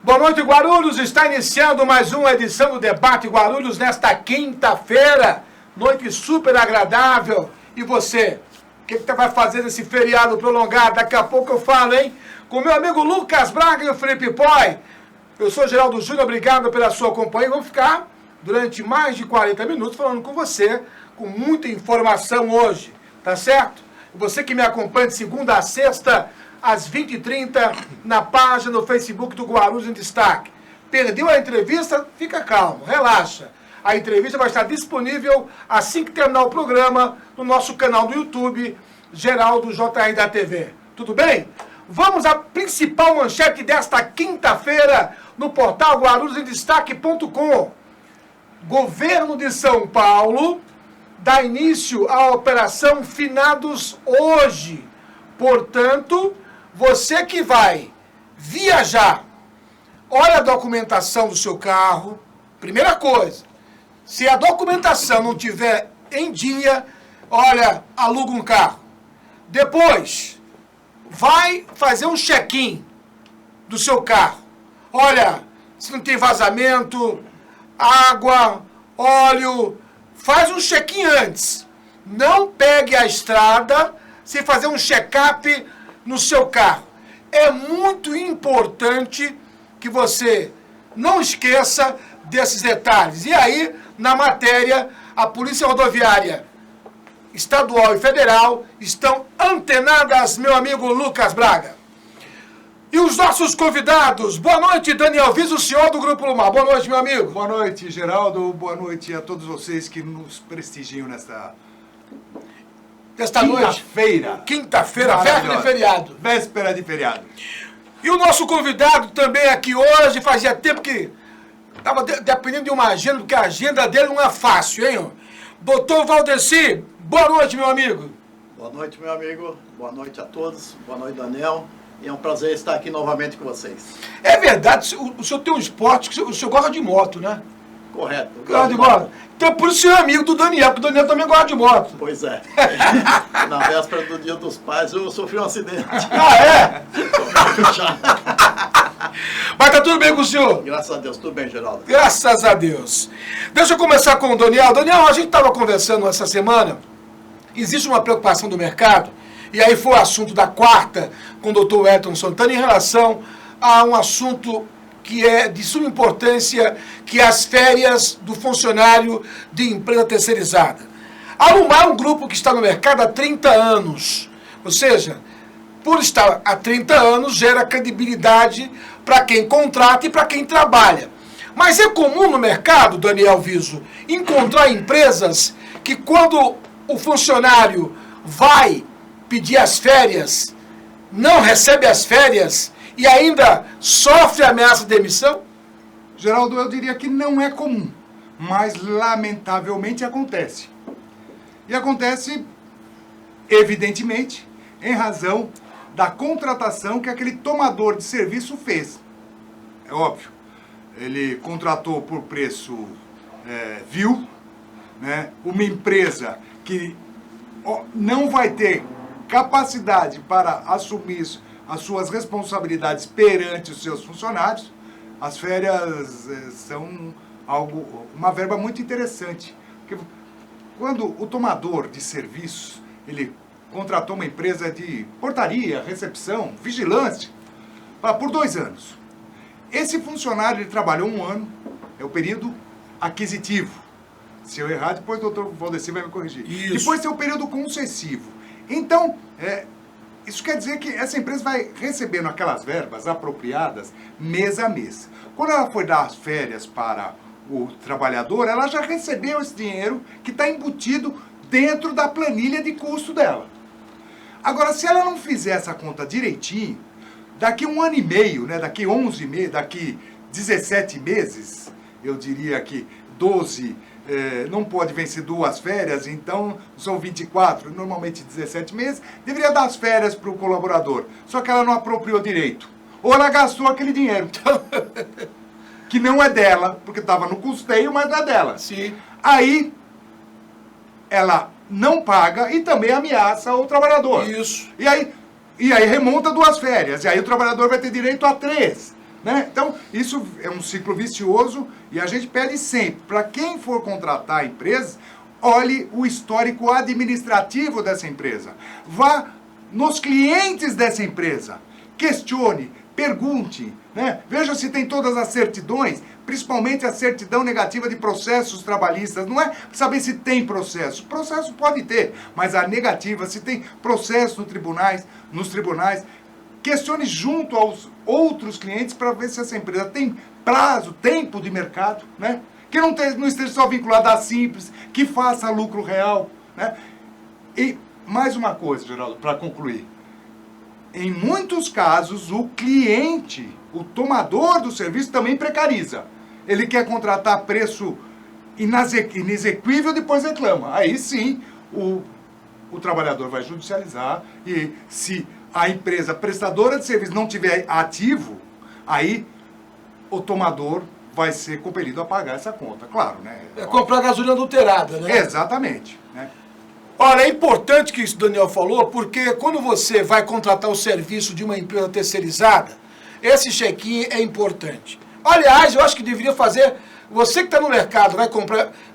Boa noite, Guarulhos. Está iniciando mais uma edição do Debate Guarulhos nesta quinta-feira. Noite super agradável. E você? O que vai fazer nesse feriado prolongado? Daqui a pouco eu falo, hein? Com meu amigo Lucas Braga e o Felipe Poi. Eu sou Geraldo Júnior, obrigado pela sua companhia. Vamos ficar durante mais de 40 minutos falando com você, com muita informação hoje, tá certo? Você que me acompanha de segunda a sexta, às 20h30, na página do Facebook do Guarulhos em Destaque. Perdeu a entrevista? Fica calmo, relaxa. A entrevista vai estar disponível assim que terminar o programa no nosso canal do YouTube, Geraldo JR da TV. Tudo bem? Vamos à principal manchete desta quinta-feira no portal guarulhosemdestaque.com. Governo de São Paulo dá início à operação Finados hoje. Portanto, você que vai viajar, olha a documentação do seu carro. Primeira coisa, se a documentação não tiver em dia, olha, aluga um carro. Depois, vai fazer um check-in do seu carro. Olha, se não tem vazamento, água, óleo, faz um check-in antes. Não pegue a estrada sem fazer um check-up no seu carro. É muito importante que você não esqueça desses detalhes. E aí, na matéria, a Polícia Rodoviária Estadual e Federal estão antenadas, meu amigo Lucas Braga. E os nossos convidados, boa noite, Daniel Viso, o senhor do Grupo Lumar. Boa noite, meu amigo. Boa noite, Geraldo. Boa noite a todos vocês que nos prestigiam nesta noite. Quinta-feira, véspera de feriado. Véspera de feriado. E o nosso convidado também aqui hoje, fazia tempo que estava dependendo de uma agenda, porque a agenda dele não é fácil, hein? Doutor Valdeci, boa noite, meu amigo. Boa noite, meu amigo. Boa noite a todos. Boa noite, Daniel. E é um prazer estar aqui novamente com vocês. É verdade, o senhor tem um esporte, que o senhor gosta de moto, né? Correto. Gosta de moto. Então por isso você é amigo do Daniel, porque o Daniel também gosta de moto. Pois é. Na véspera do Dia dos Pais eu sofri um acidente. Ah, é? Mas tá tudo bem com o senhor? Graças a Deus, tudo bem, Geraldo. Graças a Deus. Deixa eu começar com o Daniel. Daniel, a gente estava conversando essa semana, existe uma preocupação do mercado, e aí foi o assunto da quarta com o doutor Elton Santana em relação a um assunto que é de suma importância, que é as férias do funcionário de empresa terceirizada. A Lumar é um grupo que está no mercado há 30 anos, ou seja, por estar há 30 anos, gera credibilidade para quem contrata e para quem trabalha. Mas é comum no mercado, Daniel Viso, encontrar empresas que quando o funcionário vai pedir as férias, não recebe as férias e ainda sofre ameaça de demissão? Geraldo, eu diria que não é comum, mas lamentavelmente acontece. E acontece, evidentemente, em razão da contratação que aquele tomador de serviço fez. É óbvio, ele contratou por preço vil, né? Uma empresa que não vai ter capacidade para assumir as suas responsabilidades perante os seus funcionários. As férias são uma verba muito interessante. Porque quando o tomador de serviço, ele contratou uma empresa de portaria, recepção, vigilância, por 2 anos. Esse funcionário ele trabalhou 1 ano, é o período aquisitivo. Se eu errar, depois o doutor Valdeci vai me corrigir. Isso. Depois tem o período concessivo. Então, isso quer dizer que essa empresa vai recebendo aquelas verbas apropriadas mês a mês. Quando ela for dar as férias para o trabalhador, ela já recebeu esse dinheiro que está embutido dentro da planilha de custo dela. Agora, se ela não fizer essa conta direitinho, daqui 1 ano e meio, né, daqui 11 meses, daqui 17 meses, eu diria que 12 não pode vencer 2 férias, então são 24, normalmente 17 meses, deveria dar as férias para o colaborador. Só que ela não apropriou direito. Ou ela gastou aquele dinheiro, que não é dela, porque estava no custeio, mas não é dela. Sim. Aí, ela não paga e também ameaça o trabalhador. Isso. E aí remonta 2 férias, e aí o trabalhador vai ter direito a 3. Né? Então, isso é um ciclo vicioso e a gente pede sempre, para quem for contratar empresas, olhe o histórico administrativo dessa empresa. Vá nos clientes dessa empresa. Questione, pergunte, né? Veja se tem todas as certidões, principalmente a certidão negativa de processos trabalhistas. Não é saber se tem processo. Processo pode ter, mas a negativa, se tem processo nos tribunais. Questione junto aos outros clientes para ver se essa empresa tem prazo, tempo de mercado, né? Que não esteja só vinculada a simples, que faça lucro real, né? E mais uma coisa, Geraldo, para concluir. Em muitos casos, o cliente, o tomador do serviço também precariza. Ele quer contratar a preço inexequível, depois reclama. Aí sim, o trabalhador vai judicializar e se a empresa prestadora de serviço não tiver ativo, aí o tomador vai ser compelido a pagar essa conta, claro, né? É comprar gasolina adulterada, né? Exatamente, né? Olha, é importante que isso o Daniel falou, porque quando você vai contratar o serviço de uma empresa terceirizada, esse check-in é importante. Aliás, eu acho que deveria fazer, você que está no mercado,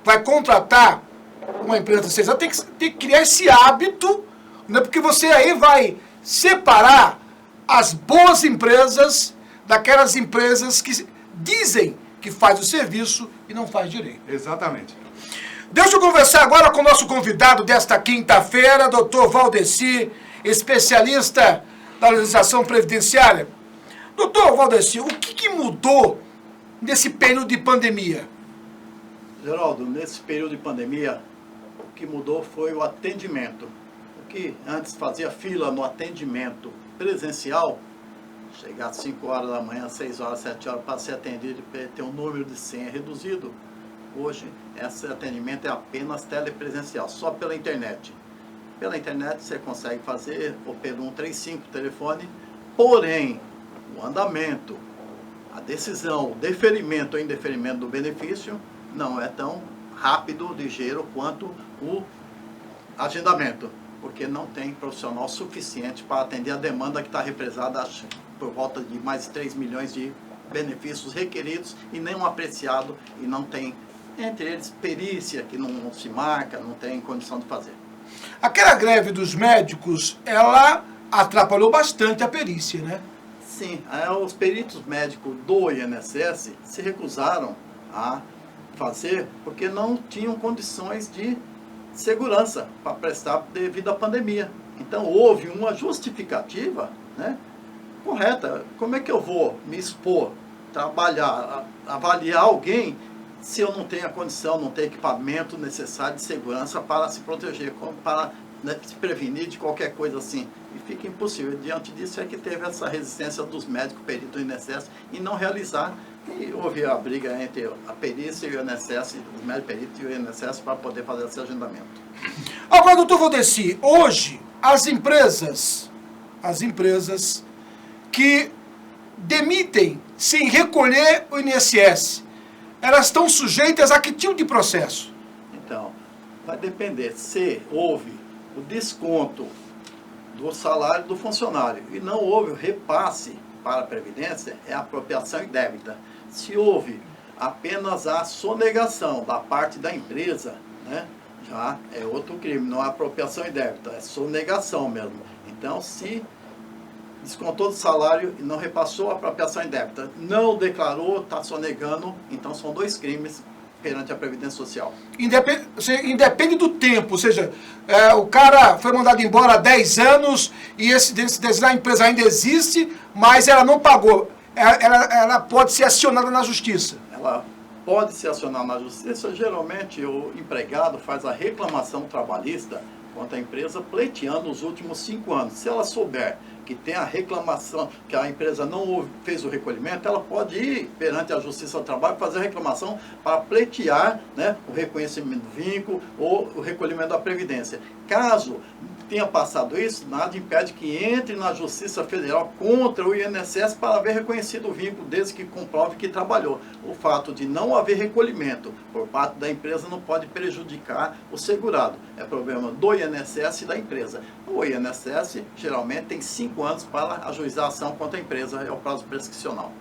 vai contratar uma empresa terceirizada, tem que criar esse hábito, né? Porque você aí vai separar as boas empresas daquelas empresas que dizem que faz o serviço e não faz direito. Exatamente. Deixa eu conversar agora com o nosso convidado desta quinta-feira, doutor Valdeci, especialista da legislação previdenciária. Doutor Valdeci, o que mudou nesse período de pandemia? Geraldo, nesse período de pandemia, o que mudou foi o atendimento. O que antes fazia fila no atendimento presencial, chegar às 5 horas da manhã, 6 horas, 7 horas para ser atendido e ter um número de senha reduzido, hoje esse atendimento é apenas telepresencial, só pela internet. Pela internet você consegue fazer ou pelo 135 telefone, porém o andamento, a decisão, o deferimento ou indeferimento do benefício não é tão rápido, ligeiro quanto o agendamento, porque não tem profissional suficiente para atender a demanda que está represada por volta de mais de 3 milhões de benefícios requeridos e nenhum apreciado, e não tem, entre eles, perícia, que não se marca, não tem condição de fazer. Aquela greve dos médicos, ela atrapalhou bastante a perícia, né? Sim, os peritos médicos do INSS se recusaram a fazer porque não tinham condições de segurança para prestar devido à pandemia. Então houve uma justificativa, né, correta. Como é que eu vou me expor, trabalhar, avaliar alguém se eu não tenho a condição, não tenho equipamento necessário de segurança para se proteger, para, né, se prevenir de qualquer coisa assim? E fica impossível. Diante disso é que teve essa resistência dos médicos peritos do INSS em não realizar, e houve a briga entre a perícia e o INSS, os médicos peritos e o INSS para poder fazer esse agendamento. Agora, doutor Valdeci, hoje as empresas que demitem sem recolher o INSS, elas estão sujeitas a que tipo de processo? Então, vai depender se houve o desconto do salário do funcionário e não houve o repasse para a Previdência, é apropriação indébita. Se houve apenas a sonegação da parte da empresa, né, já é outro crime, não é apropriação indébita, é sonegação mesmo. Então, se descontou do salário e não repassou a apropriação indébita, não declarou, está sonegando, então são 2 crimes perante a Previdência Social. Independe do tempo, ou seja, o cara foi mandado embora há 10 anos e a empresa ainda existe, mas ela não pagou. Ela pode ser acionada na justiça. Ela pode ser acionada na justiça. Geralmente o empregado faz a reclamação trabalhista contra a empresa pleiteando os últimos 5 anos. Se ela souber que tem a reclamação, que a empresa não fez o recolhimento, ela pode ir perante a Justiça do Trabalho fazer a reclamação para pleitear, né, o reconhecimento do vínculo ou o recolhimento da Previdência. Caso tenha passado isso, nada impede que entre na Justiça Federal contra o INSS para haver reconhecido o vínculo, desde que comprove que trabalhou. O fato de não haver recolhimento por parte da empresa não pode prejudicar o segurado. É problema do INSS e da empresa. O INSS geralmente tem 5 anos para ajuizar a ação contra a empresa, é o prazo prescricional.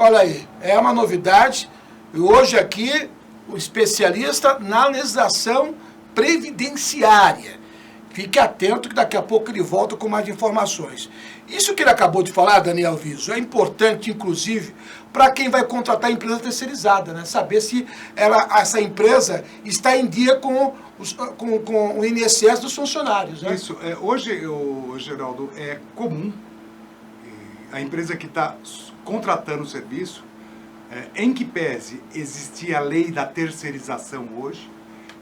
Olha aí, é uma novidade. E hoje aqui, o especialista na legislação previdenciária. Fique atento que daqui a pouco ele volta com mais informações. Isso que ele acabou de falar, Daniel Viso, é importante, inclusive, para quem vai contratar a empresa terceirizada, né? Saber se essa empresa está em dia com o INSS dos funcionários. Né? Isso. Hoje, Geraldo, é comum a empresa que está contratando o serviço, em que pese existir a lei da terceirização hoje,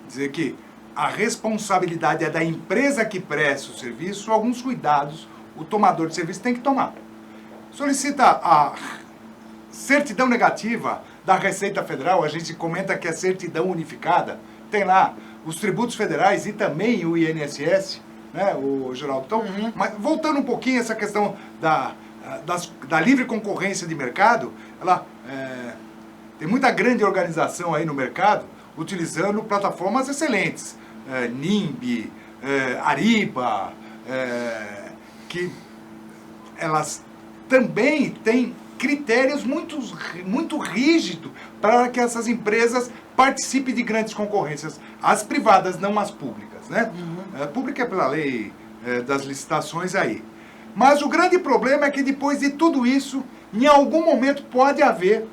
dizer que a responsabilidade é da empresa que presta o serviço, alguns cuidados o tomador de serviço tem que tomar. Solicita a certidão negativa da Receita Federal, a gente comenta que é certidão unificada, tem lá os tributos federais e também o INSS, né, o Geraldo. Então, mas voltando um pouquinho a essa questão da livre concorrência de mercado, tem muita grande organização aí no mercado utilizando plataformas excelentes, NIMBY, Ariba, que elas também têm critérios muito rígidos para que essas empresas participem de grandes concorrências, as privadas, não as públicas, né? Pública é pela lei das licitações aí. Mas o grande problema é que depois de tudo isso, em algum momento pode haver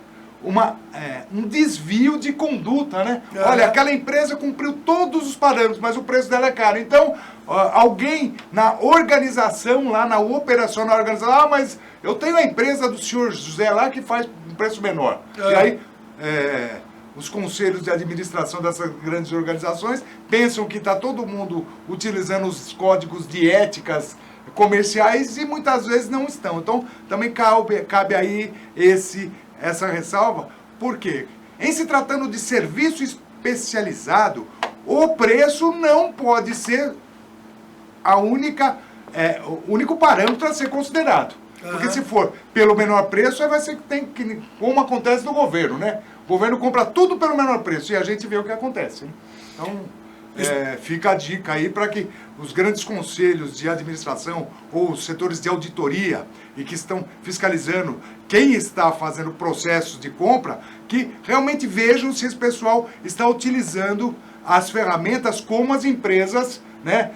um desvio de conduta, né? Olha, aquela empresa cumpriu todos os parâmetros, mas o preço dela é caro. Então, alguém na organização, lá na operação, na organização, mas eu tenho a empresa do senhor José lá que faz um preço menor. E aí, os conselhos de administração dessas grandes organizações pensam que está todo mundo utilizando os códigos de éticas comerciais e muitas vezes não estão. Então, também cabe aí essa ressalva, porque em se tratando de serviço especializado, o preço não pode ser o único parâmetro a ser considerado. Porque se for pelo menor preço, aí vai ser como acontece no governo, né? O governo compra tudo pelo menor preço e a gente vê o que acontece. Né? Então, fica a dica aí para que os grandes conselhos de administração ou os setores de auditoria e que estão fiscalizando quem está fazendo processos de compra, que realmente vejam se esse pessoal está utilizando as ferramentas como as empresas, né,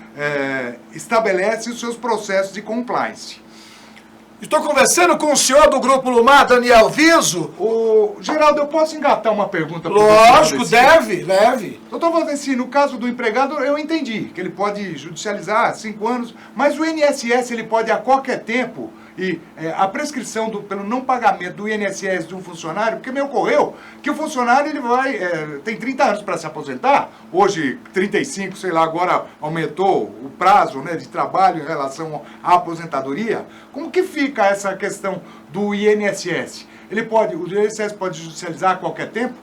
estabelecem os seus processos de compliance. Estou conversando com o senhor do Grupo Lumar, Daniel Viso. Geraldo, eu posso engatar uma pergunta? Lógico, leve. Doutor Valdeci, no caso do empregado, eu entendi que ele pode judicializar 5 anos, mas o INSS ele pode a qualquer tempo, e a prescrição pelo não pagamento do INSS de um funcionário, porque me ocorreu que o funcionário ele tem 30 anos para se aposentar, hoje 35, sei lá, agora aumentou o prazo, né, de trabalho em relação à aposentadoria. Como que fica essa questão do INSS? O INSS pode judicializar a qualquer tempo?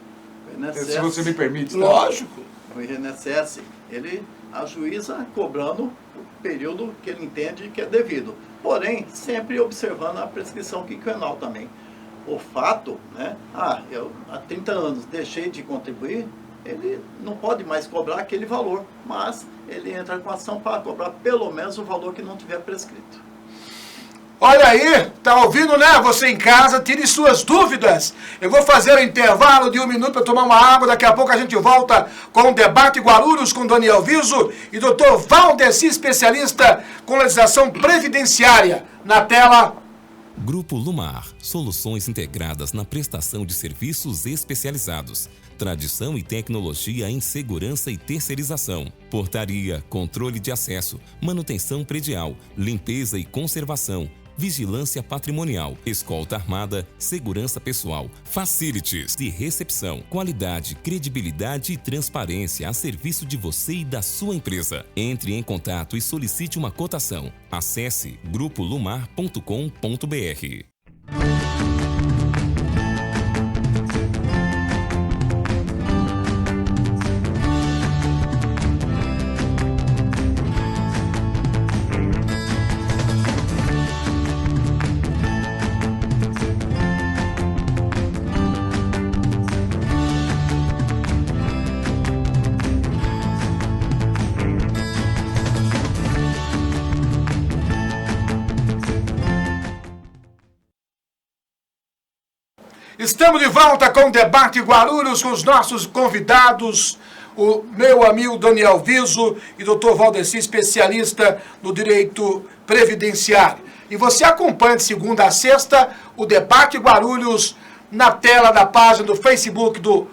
Se você me permite. Tá? Lógico. O INSS, ele ajuiza cobrando o período que ele entende que é devido. Porém, sempre observando a prescrição quinquenal também. O fato, né? Eu há 30 anos deixei de contribuir, ele não pode mais cobrar aquele valor, mas ele entra com ação para cobrar pelo menos o valor que não tiver prescrito. Olha aí, tá ouvindo, né? Você em casa, tire suas dúvidas. Eu vou fazer um intervalo de 1 minuto para tomar uma água. Daqui a pouco a gente volta com o Debate Guarulhos com Daniel Viso e Dr. Valdeci, especialista com legislação previdenciária. Na tela. Grupo Lumar, soluções integradas na prestação de serviços especializados. Tradição e tecnologia em segurança e terceirização. Portaria, controle de acesso, manutenção predial, limpeza e conservação. Vigilância patrimonial, escolta armada, segurança pessoal, facilities de recepção, qualidade, credibilidade e transparência a serviço de você e da sua empresa. Entre em contato e solicite uma cotação. Acesse grupolumar.com.br. Estamos de volta com o Debate Guarulhos, com os nossos convidados, o meu amigo Daniel Viso e o Dr. Valdeci, especialista no direito previdenciário. E você acompanha de segunda a sexta o Debate Guarulhos na tela da página do Facebook do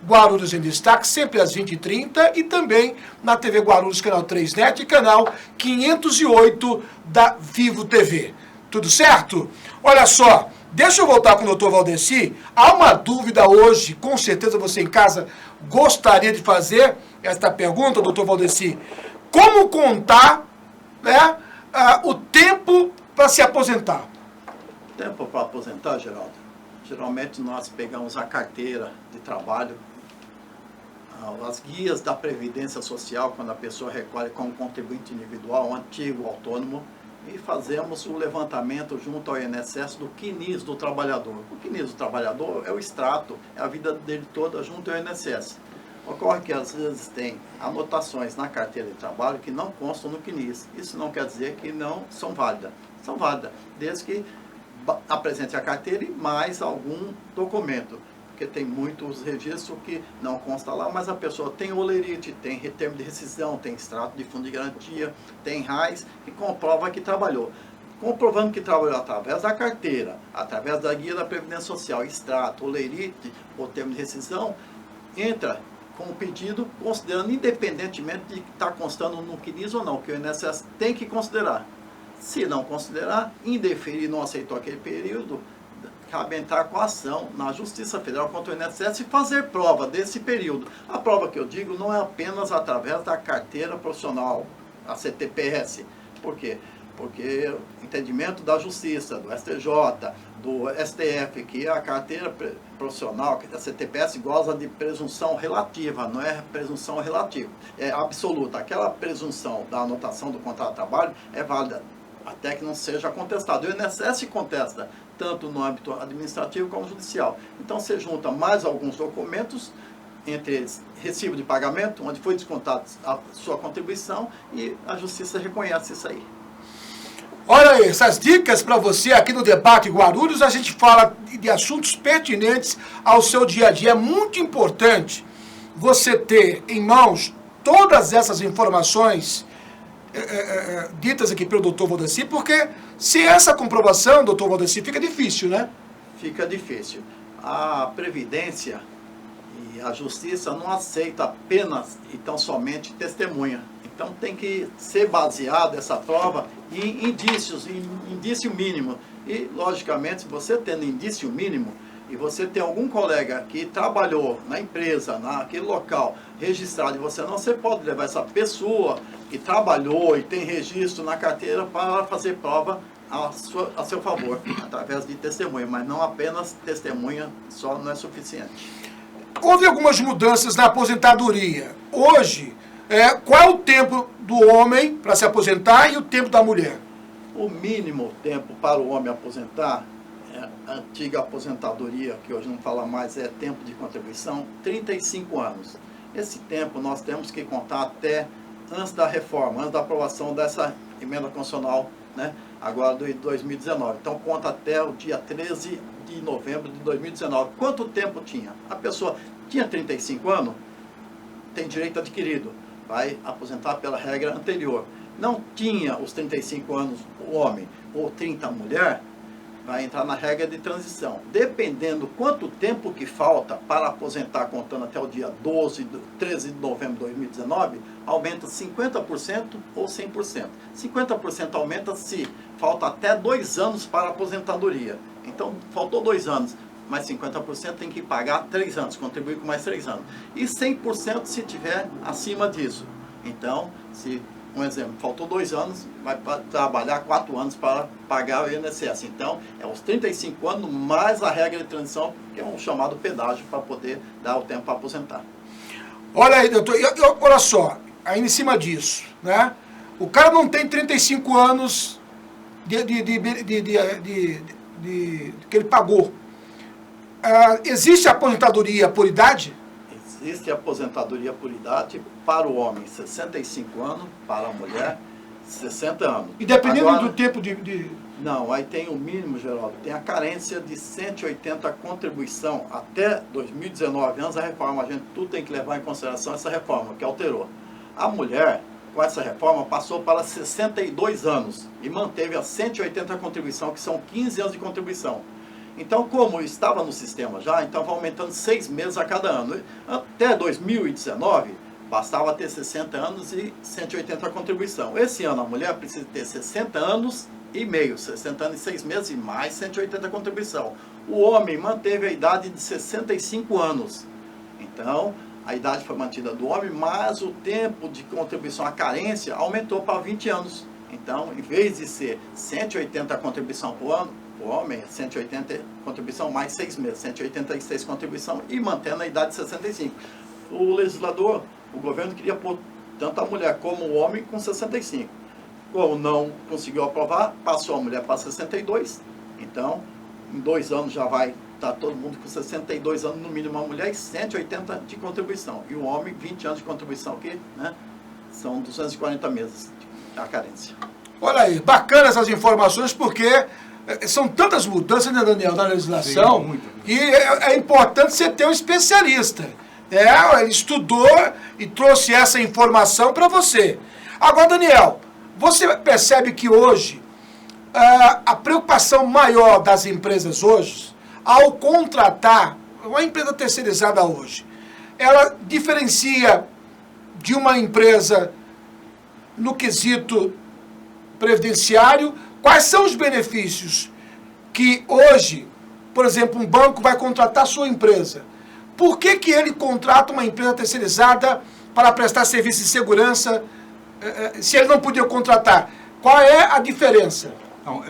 Guarulhos em Destaque, sempre às 20h30, e também na TV Guarulhos, canal 3net e canal 508 da Vivo TV. Tudo certo? Olha só, deixa eu voltar com o Dr. Valdeci. Há uma dúvida hoje, com certeza você em casa gostaria de fazer esta pergunta, Dr. Valdeci. Como contar, né, o tempo para se aposentar? Tempo para aposentar, Geraldo? Geralmente nós pegamos a carteira de trabalho, as guias da Previdência Social, quando a pessoa recolhe como contribuinte individual, um antigo autônomo, e fazemos o levantamento junto ao INSS do CNIS do trabalhador. O CNIS do trabalhador é o extrato, é a vida dele toda junto ao INSS. Ocorre que às vezes tem anotações na carteira de trabalho que não constam no CNIS. Isso não quer dizer que não são válidas. São válidas, desde que apresente a carteira e mais algum documento. Porque tem muitos registros que não consta lá, mas a pessoa tem olerite, tem termo de rescisão, tem extrato de fundo de garantia, tem RAIS, que comprova que trabalhou. Comprovando que trabalhou através da carteira, através da guia da Previdência Social, extrato, olerite ou termo de rescisão, entra com o pedido, considerando independentemente de estar constando no CNIS ou não, que o INSS tem que considerar. Se não considerar, indeferir, não aceitou aquele período, cabe entrar com a ação na Justiça Federal contra o INSS e fazer prova desse período. A prova que eu digo não é apenas através da carteira profissional, a CTPS. Por quê? Porque o entendimento da Justiça, do STJ, do STF, que a carteira profissional, que a CTPS goza de presunção relativa, não é presunção relativa, é absoluta. Aquela presunção da anotação do contrato de trabalho é válida, até que não seja contestado. O INSS contesta, tanto no âmbito administrativo como judicial. Então, você junta mais alguns documentos, entre eles recibo de pagamento, onde foi descontada a sua contribuição, e a Justiça reconhece isso aí. Olha aí, essas dicas para você aqui no Debate Guarulhos, a gente fala de assuntos pertinentes ao seu dia a dia. É muito importante você ter em mãos todas essas informações ditas aqui pelo Dr. Valdeci, porque sem essa comprovação, Dr. Valdeci, fica difícil, né? Fica difícil. A Previdência e a Justiça não aceita apenas e tão somente testemunha. Então tem que ser baseada essa prova em indícios, em indício mínimo. E, logicamente, se você tendo indício mínimo, e você tem algum colega que trabalhou na empresa, naquele local, registrado, e você pode levar essa pessoa que trabalhou e tem registro na carteira para fazer prova a seu favor, através de testemunha, mas não apenas testemunha, só não é suficiente. Houve algumas mudanças na aposentadoria. Hoje, qual é o tempo do homem para se aposentar e o tempo da mulher? O mínimo tempo para o homem aposentar, a antiga aposentadoria, que hoje não fala mais, é tempo de contribuição, 35 anos. Esse tempo nós temos que contar até antes da reforma, antes da aprovação dessa emenda constitucional, né, agora de 2019. Então conta até o dia 13 de novembro de 2019. Quanto tempo tinha? A pessoa tinha 35 anos, tem direito adquirido, vai aposentar pela regra anterior. Não tinha os 35 anos o homem ou 30 a mulher, vai entrar na regra de transição. Dependendo quanto tempo que falta para aposentar, contando até o dia 13 de novembro de 2019, aumenta 50% ou 100%. 50% aumenta se falta até 2 anos para a aposentadoria. Então, faltou 2 anos, mais 50% tem que pagar 3 anos, contribuir com mais 3 anos. E 100% se tiver acima disso. Então, se... Um exemplo, faltou 2 anos, vai trabalhar 4 anos para pagar o INSS. Então, é os 35 anos mais a regra de transição, que é um chamado pedágio, para poder dar o tempo para aposentar. Olha aí, doutor, olha só, aí em cima disso, né? O cara não tem 35 anos que ele pagou. Existe aposentadoria por idade? Existe aposentadoria por idade para o homem, 65 anos, para a mulher, 60 anos. E dependendo do tempo de Não, aí tem o mínimo, Geraldo, tem a carência de 180 contribuição até 2019, antes da reforma, a gente tudo tem que levar em consideração essa reforma, que alterou. A mulher, com essa reforma, passou para 62 anos e manteve a 180 contribuição, que são 15 anos de contribuição. Então, como estava no sistema já, então vai aumentando 6 meses a cada ano. Até 2019, bastava ter 60 anos e 180 contribuição. Esse ano a mulher precisa ter 60 anos e meio, 60 anos e 6 meses e mais 180 contribuição. O homem manteve a idade de 65 anos. Então, a idade foi mantida do homem, mas o tempo de contribuição à carência aumentou para 20 anos. Então, em vez de ser 180 contribuição por ano, o homem, 180 contribuição mais 6 meses, 186 contribuição e mantendo a idade de 65. O legislador, o governo queria pôr tanto a mulher como o homem com 65. Como não conseguiu aprovar, passou a mulher para 62. Então, em 2 anos já vai estar todo mundo com 62 anos no mínimo a mulher e 180 de contribuição. E o homem, 20 anos de contribuição, que né, são 240 meses a carência. Olha aí, bacana essas informações, porque são tantas mudanças, né, Daniel, na legislação, Sim, e é importante você ter um especialista. Ele estudou e trouxe essa informação para você. Agora, Daniel, você percebe que hoje a preocupação maior das empresas hoje, ao contratar uma empresa terceirizada hoje, ela diferencia de uma empresa no quesito previdenciário. Quais são os benefícios que hoje, por exemplo, um banco vai contratar a sua empresa? Por que que ele contrata uma empresa terceirizada para prestar serviço de segurança, se ele não podia contratar? Qual é a diferença? Então,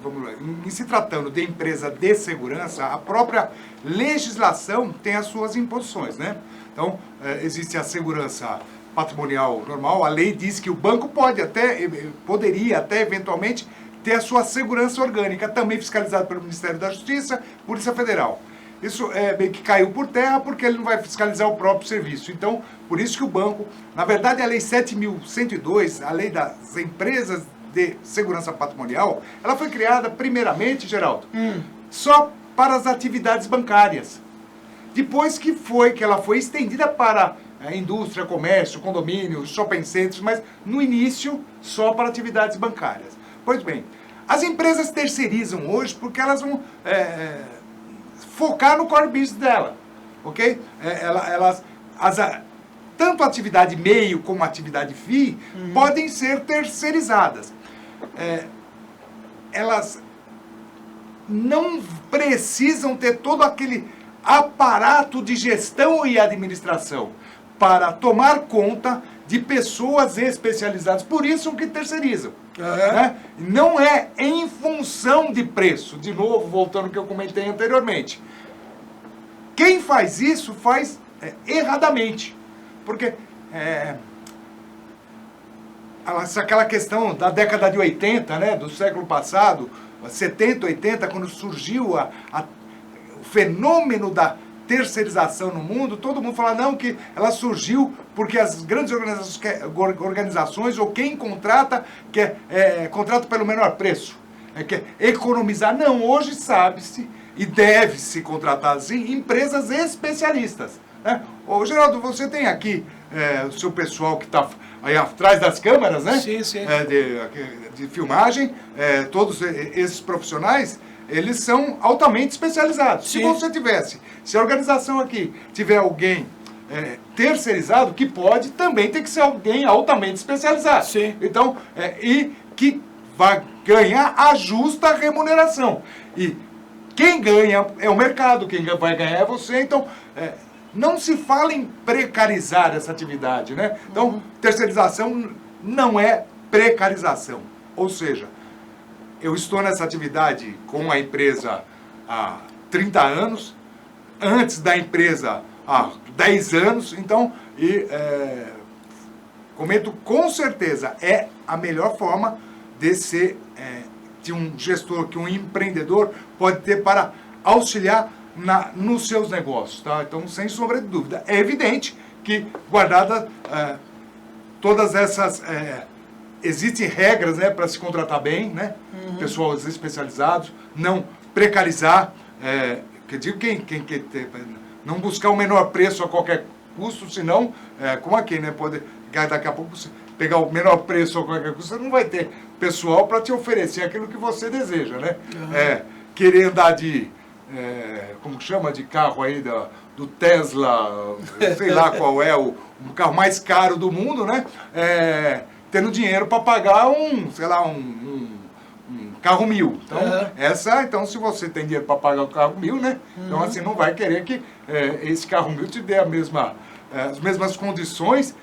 vamos lá. Em se tratando de empresa de segurança, a própria legislação tem as suas imposições, né? Então, existe a segurança patrimonial normal, a lei diz que o banco poderia até eventualmente ter a sua segurança orgânica, também fiscalizada pelo Ministério da Justiça, Polícia Federal. Isso meio que caiu por terra porque ele não vai fiscalizar o próprio serviço. Então, por isso que o banco, na verdade a lei 7.102, a lei das empresas de segurança patrimonial, ela foi criada primeiramente, Geraldo, só para as atividades bancárias. Depois que ela foi estendida para a indústria, comércio, condomínios, shopping centers, mas no início só para atividades bancárias. Pois bem, as empresas terceirizam hoje porque elas vão focar no core business dela, ok? Tanto a atividade meio como a atividade fim podem ser terceirizadas. Elas não precisam ter todo aquele aparato de gestão e administração para tomar conta de pessoas especializadas. Por isso que terceirizam. Né? Não é em função de preço. De novo, voltando ao que eu comentei anteriormente. Quem faz isso faz erradamente. Porque aquela questão da década de 80, né, do século passado, 70, 80, quando surgiu o fenômeno da terceirização no mundo, todo mundo fala não, que ela surgiu porque as grandes organizações ou quem contrata contrata pelo menor preço, quer economizar. Não, hoje sabe-se e deve-se contratar assim empresas especialistas. Né? Ô, Geraldo, você tem aqui o seu pessoal que está aí atrás das câmeras, né? Sim, sim. De filmagem, todos esses profissionais, eles são altamente especializados. Sim. Se a organização aqui tiver alguém terceirizado, que pode, também tem que ser alguém altamente especializado. Sim. Então, e que vai ganhar a justa remuneração. E quem ganha é o mercado, quem vai ganhar é você. Então, não se fala em precarizar essa atividade, né? Então, terceirização não é precarização. Ou seja, eu estou nessa atividade com a empresa há 30 anos, antes da empresa há 10 anos, então, comento com certeza, é a melhor forma de ser, de um gestor, que um empreendedor pode ter para auxiliar nos seus negócios, tá? Então, sem sombra de dúvida. É evidente que, guardada todas essas existem regras, né, para se contratar bem, né? Pessoal especializados, não precarizar, que digo não buscar o menor preço a qualquer custo, senão, como aqui, né, pode daqui a pouco você pegar o menor preço a qualquer custo, você não vai ter pessoal para te oferecer aquilo que você deseja, né? Querer andar de, como chama, de carro aí do Tesla, sei lá qual é o carro mais caro do mundo, né? Tendo dinheiro para pagar um carro 1000. Então, então, se você tem dinheiro para pagar o carro 1000, né? Então, assim, não vai querer que esse carro 1000 te dê as mesmas condições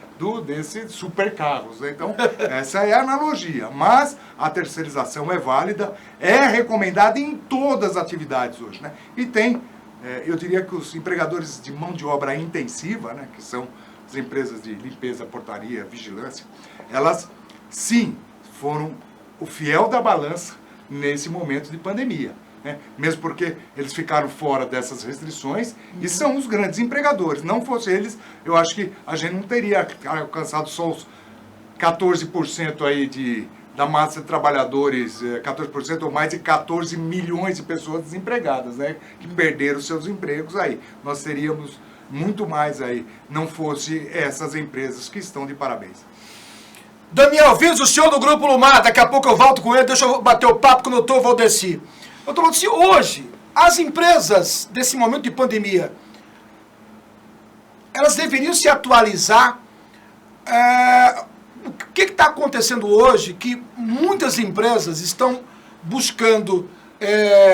desses supercarros, né? Então, essa é a analogia. Mas a terceirização é válida, é recomendada em todas as atividades hoje, né? E tem, eu diria que os empregadores de mão de obra intensiva, né, que são as empresas de limpeza, portaria, vigilância, elas, sim, foram o fiel da balança nesse momento de pandemia, né? Mesmo porque eles ficaram fora dessas restrições e são os grandes empregadores. Não fosse eles, eu acho que a gente não teria alcançado só os 14% aí da massa de trabalhadores, 14% ou mais de 14 milhões de pessoas desempregadas, né? Que perderam seus empregos aí. Nós teríamos muito mais aí, não fosse essas empresas que estão de parabéns. Daniel Vins, o senhor do Grupo Lumar, daqui a pouco eu volto com ele, deixa eu bater o papo com o doutor Valdeci. Doutor Valdeci, hoje, as empresas desse momento de pandemia, elas deveriam se atualizar. O que está acontecendo hoje que muitas empresas estão buscando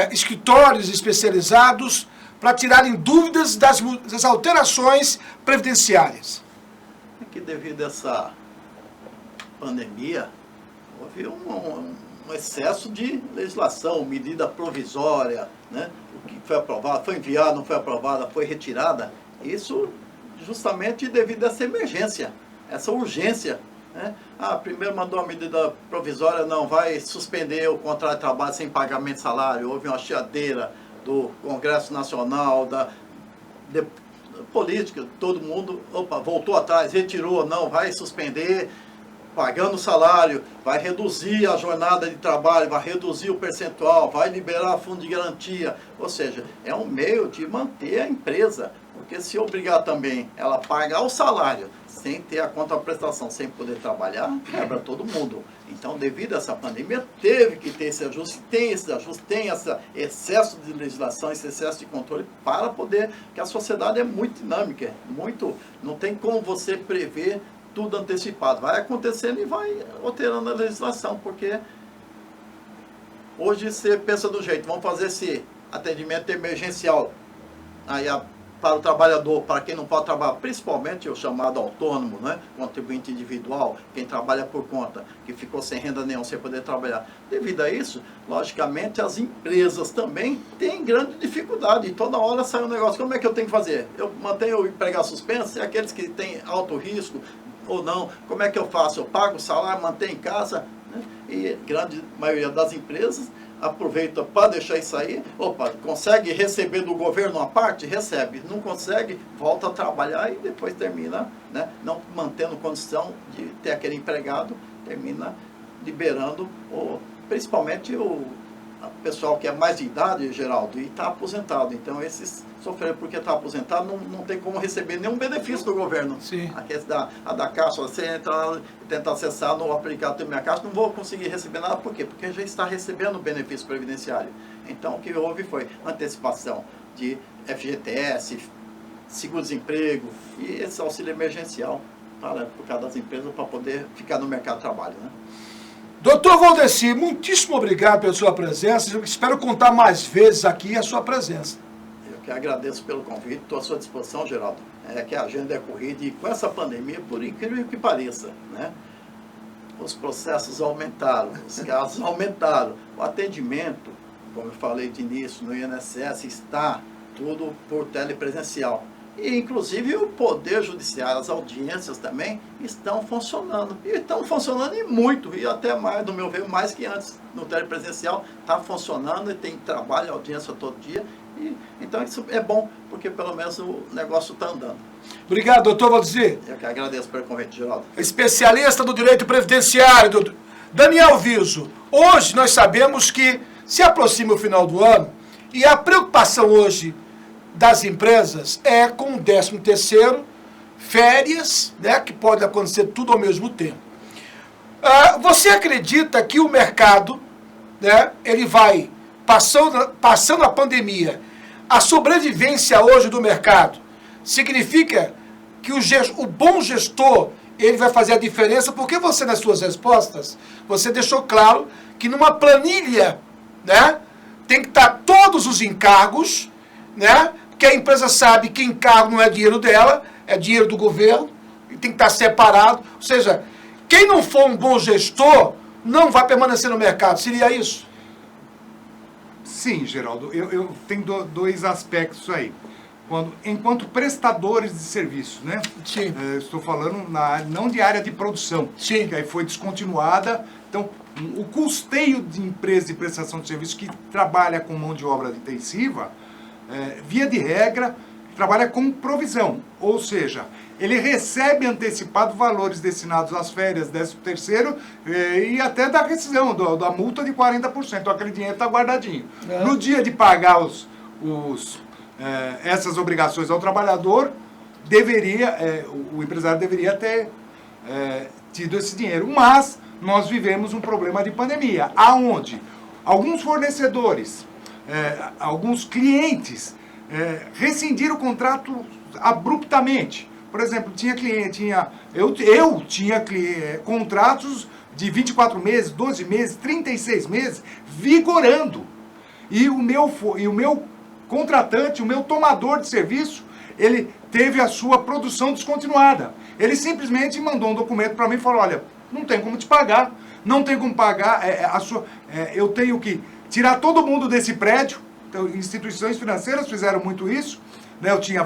escritórios especializados para tirarem dúvidas das alterações previdenciárias? É que devido a essa pandemia, houve um excesso de legislação, medida provisória, né? O que foi aprovado, foi enviado, não foi aprovada, foi retirada. Isso justamente devido a essa emergência, essa urgência, né? Primeiro mandou uma medida provisória, não, vai suspender o contrato de trabalho sem pagamento de salário. Houve uma chiadeira do Congresso Nacional, da política, todo mundo, voltou atrás, retirou, não, vai suspender, pagando o salário, vai reduzir a jornada de trabalho, vai reduzir o percentual, vai liberar fundo de garantia. Ou seja, é um meio de manter a empresa, porque se obrigar também ela a pagar o salário sem ter a contraprestação, sem poder trabalhar, quebra todo mundo. Então, devido a essa pandemia, teve que ter esse ajuste, tem esse excesso de legislação, esse excesso de controle para poder, que a sociedade é muito dinâmica, não tem como você prever tudo antecipado. Vai acontecendo e vai alterando a legislação, porque hoje você pensa do jeito, vamos fazer esse atendimento emergencial aí para o trabalhador, para quem não pode trabalhar, principalmente o chamado autônomo, né? Contribuinte individual, quem trabalha por conta, que ficou sem renda nenhuma, sem poder trabalhar. Devido a isso, logicamente, as empresas também têm grande dificuldade, e toda hora sai um negócio, como é que eu tenho que fazer? Eu mantenho o empregado suspenso, e aqueles que têm alto risco, ou não, como é que eu faço? Eu pago o salário, mantenho em casa, né? E grande maioria das empresas aproveita para deixar isso aí, consegue receber do governo uma parte? Recebe. Não consegue, volta a trabalhar e depois termina, né, não mantendo condição de ter aquele empregado, termina liberando, principalmente o pessoal que é mais de idade, Geraldo, e está aposentado. Então, esses sofreram porque está aposentado, não tem como receber nenhum benefício do governo. Sim. A da Caixa, você entra e tenta acessar no aplicativo da minha Caixa, não vou conseguir receber nada. Por quê? Porque já está recebendo o benefício previdenciário. Então, o que houve foi antecipação de FGTS, seguro-desemprego e esse auxílio emergencial por cada das empresas para poder ficar no mercado de trabalho, né? Doutor Valdeci, muitíssimo obrigado pela sua presença. Eu espero contar mais vezes aqui a sua presença. Eu que agradeço pelo convite, estou à sua disposição, Geraldo. Que a agenda é corrida e com essa pandemia, por incrível que pareça, né, os processos aumentaram, os casos aumentaram. O atendimento, como eu falei de início, no INSS está tudo por telepresencial. E, inclusive, o Poder Judiciário, as audiências também estão funcionando. E estão funcionando e muito, e até mais, no meu ver, mais que antes. No telepresencial está funcionando e tem trabalho, audiência todo dia. Então isso é bom, porque pelo menos o negócio está andando. Obrigado, doutor Valdizir. Eu que agradeço pelo convite, Geraldo. Especialista do direito previdenciário, doutor Daniel Viso. Hoje nós sabemos que se aproxima o final do ano e a preocupação hoje das empresas é com o 13º, férias, né, que pode acontecer tudo ao mesmo tempo. Você acredita que o mercado, né, ele vai, passando a pandemia, a sobrevivência hoje do mercado, significa que o bom gestor, ele vai fazer a diferença? Porque você, nas suas respostas, você deixou claro que numa planilha, né, tem que estar todos os encargos, né, que a empresa sabe que encargo não é dinheiro dela, é dinheiro do governo, e tem que estar separado. Ou seja, quem não for um bom gestor não vai permanecer no mercado. Seria isso? Sim, Geraldo. Eu tenho dois aspectos aí. Enquanto prestadores de serviço, né? Sim. Estou falando não de área de produção, sim, que aí foi descontinuada. Então, o custeio de empresa de prestação de serviço que trabalha com mão de obra intensiva, via de regra, trabalha com provisão. Ou seja, ele recebe antecipado valores destinados às férias, 13º, e até da rescisão, da multa de 40%. Então, aquele dinheiro está guardadinho. No dia de pagar essas obrigações ao trabalhador, o empresário deveria ter tido esse dinheiro. Mas nós vivemos um problema de pandemia, aonde alguns fornecedores, alguns clientes rescindiram o contrato abruptamente. Por exemplo, eu tinha contratos de 24 meses, 12 meses, 36 meses, vigorando. E o meu contratante, o meu tomador de serviço, ele teve a sua produção descontinuada. Ele simplesmente mandou um documento para mim e falou: olha, não tem como te pagar, não tem como pagar eu tenho que tirar todo mundo desse prédio. Então, instituições financeiras fizeram muito isso, né? Eu tinha,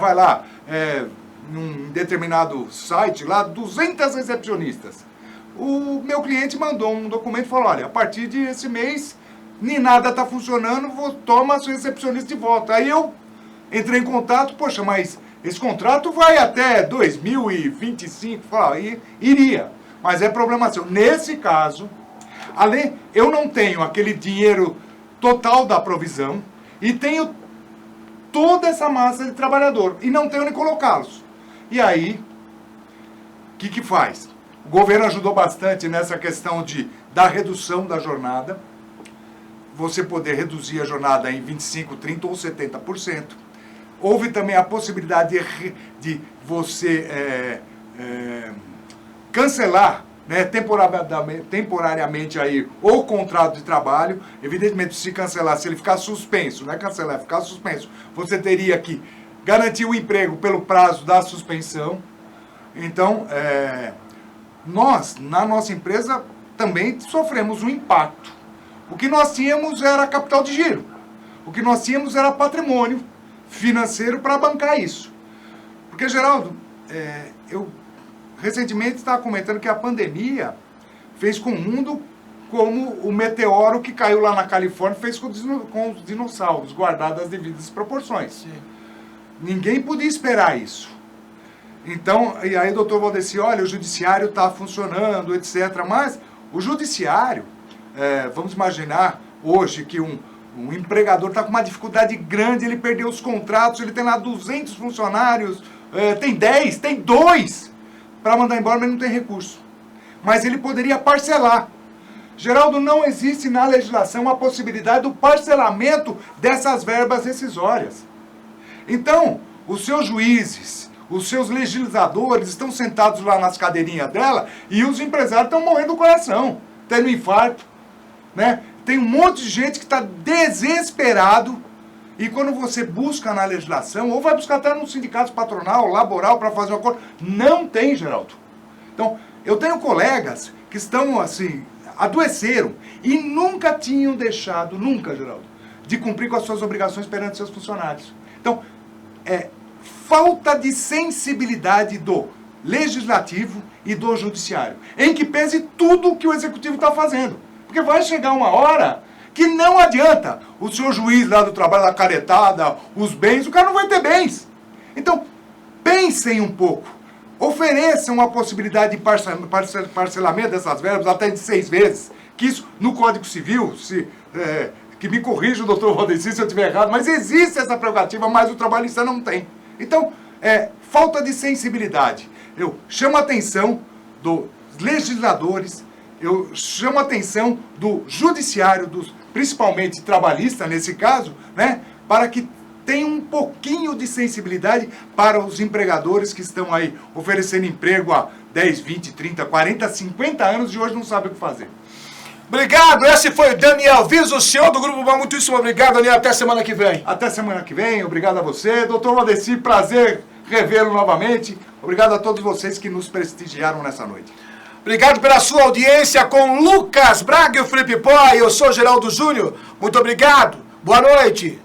num determinado site lá, 200 recepcionistas. O meu cliente mandou um documento e falou: olha, a partir desse mês, nem nada está funcionando, toma as recepcionistas de volta. Aí eu entrei em contato: poxa, mas esse contrato vai até 2025. Falei: iria, mas é problema seu. Nesse caso, eu não tenho aquele dinheiro total da provisão e tenho toda essa massa de trabalhador e não tenho onde colocá-los. E aí, o que faz? O governo ajudou bastante nessa questão da redução da jornada. Você poder reduzir a jornada em 25%, 30% ou 70%. Houve também a possibilidade de você cancelar, né, temporariamente aí, o contrato de trabalho. Evidentemente, se cancelar, se ele ficar suspenso, não é cancelar, ficar suspenso, você teria que garantir o emprego pelo prazo da suspensão. Então, nós, na nossa empresa, também sofremos um impacto. O que nós tínhamos era capital de giro. O que nós tínhamos era patrimônio financeiro para bancar isso. Porque, Geraldo, eu recentemente estava comentando que a pandemia fez com o mundo como o meteoro que caiu lá na Califórnia fez com os dinossauros, guardadas as devidas proporções. Sim. Ninguém podia esperar isso. Então, e aí o doutor Valdeci, olha, o judiciário está funcionando, etc. Mas o judiciário, vamos imaginar hoje que um empregador está com uma dificuldade grande, ele perdeu os contratos, ele tem lá 200 funcionários, tem 10, tem 2 para mandar embora, mas não tem recurso. Mas ele poderia parcelar. Geraldo, não existe na legislação a possibilidade do parcelamento dessas verbas rescisórias. Então, os seus juízes, os seus legisladores estão sentados lá nas cadeirinhas dela e os empresários estão morrendo do coração, tendo infarto, né? Tem um monte de gente que está desesperado e quando você busca na legislação, ou vai buscar até no sindicato patronal, laboral, para fazer um acordo, não tem, Geraldo. Então, eu tenho colegas que estão assim, adoeceram e nunca tinham deixado, Geraldo, de cumprir com as suas obrigações perante seus funcionários. Então, falta de sensibilidade do legislativo e do judiciário, em que pese tudo o que o executivo está fazendo. Porque vai chegar uma hora que não adianta o senhor juiz lá do trabalho da caretada, os bens, o cara não vai ter bens. Então, pensem um pouco, ofereçam a possibilidade de parcelamento dessas verbas até de 6 vezes, que isso no Código Civil, que me corrija o doutor Valdeci se eu estiver errado, mas existe essa prerrogativa, mas o trabalhista não tem. Então, falta de sensibilidade. Eu chamo a atenção dos legisladores, eu chamo a atenção do judiciário, principalmente trabalhista nesse caso, né, para que tenha um pouquinho de sensibilidade para os empregadores que estão aí oferecendo emprego há 10, 20, 30, 40, 50 anos e hoje não sabem o que fazer. Obrigado, esse foi Daniel Viso, o senhor do Grupo BAM. Muitíssimo obrigado, Daniel. Até semana que vem. Até semana que vem, obrigado a você. Doutor Valdeci, prazer revê-lo novamente. Obrigado a todos vocês que nos prestigiaram nessa noite. Obrigado pela sua audiência com Lucas Braga e o Felipe Pó. Eu sou Geraldo Júnior. Muito obrigado. Boa noite.